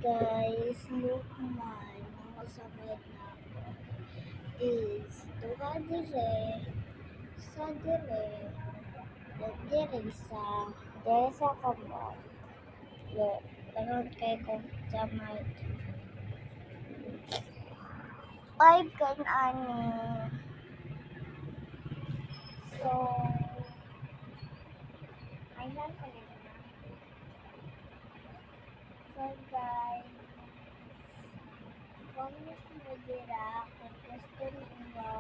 guys, look man, mga samad na ako is tuwa dire sa kamot. Ganon kay kong samad. 5 kan ani. So, ayun ko na. So guys, comment mo dira kung gusto niyo.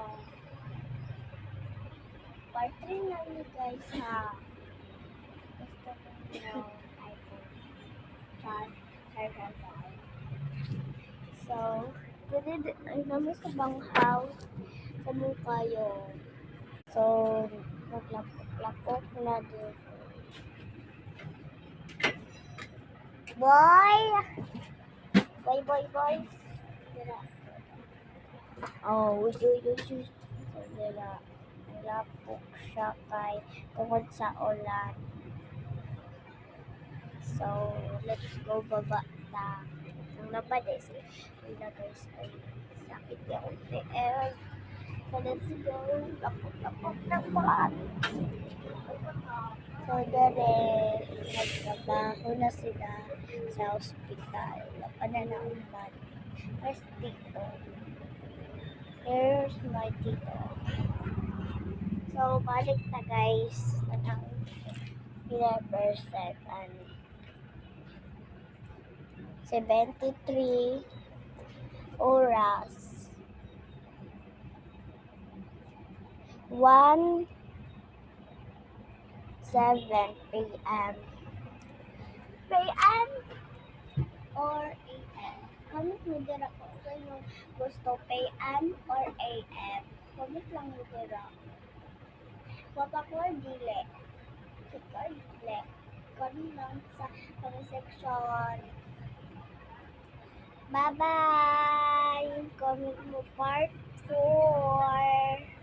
Part 3 na ni guys ha. Gusto niyo iPhone. Char. So, ay namin sa banghaw sa mukha yun. So, naglapok na din. Boy! Boy! Dira. Oh, uy. So, dira. Naglapok siya kay tungkol sa ulan. So, let's go baba na. Ang lapad eh, wala guys, ay sakit yung unti. So, let's go. Lapok ng buwan. So, dere, nagtrabaho na sila sa ospital. Lapan na naman. Where's Tito? Here's my Tito. So, balik na guys. Anong 11% and 73 oras. 1:07 p.m. p.m. or a.m. Comment mo dira kung sa'yo gusto p.m. or a.m. Comment lang mo dira. Wapakor dili. Sikor dili. Comment lang sa comment section. Bye-bye! Comment mo part 4.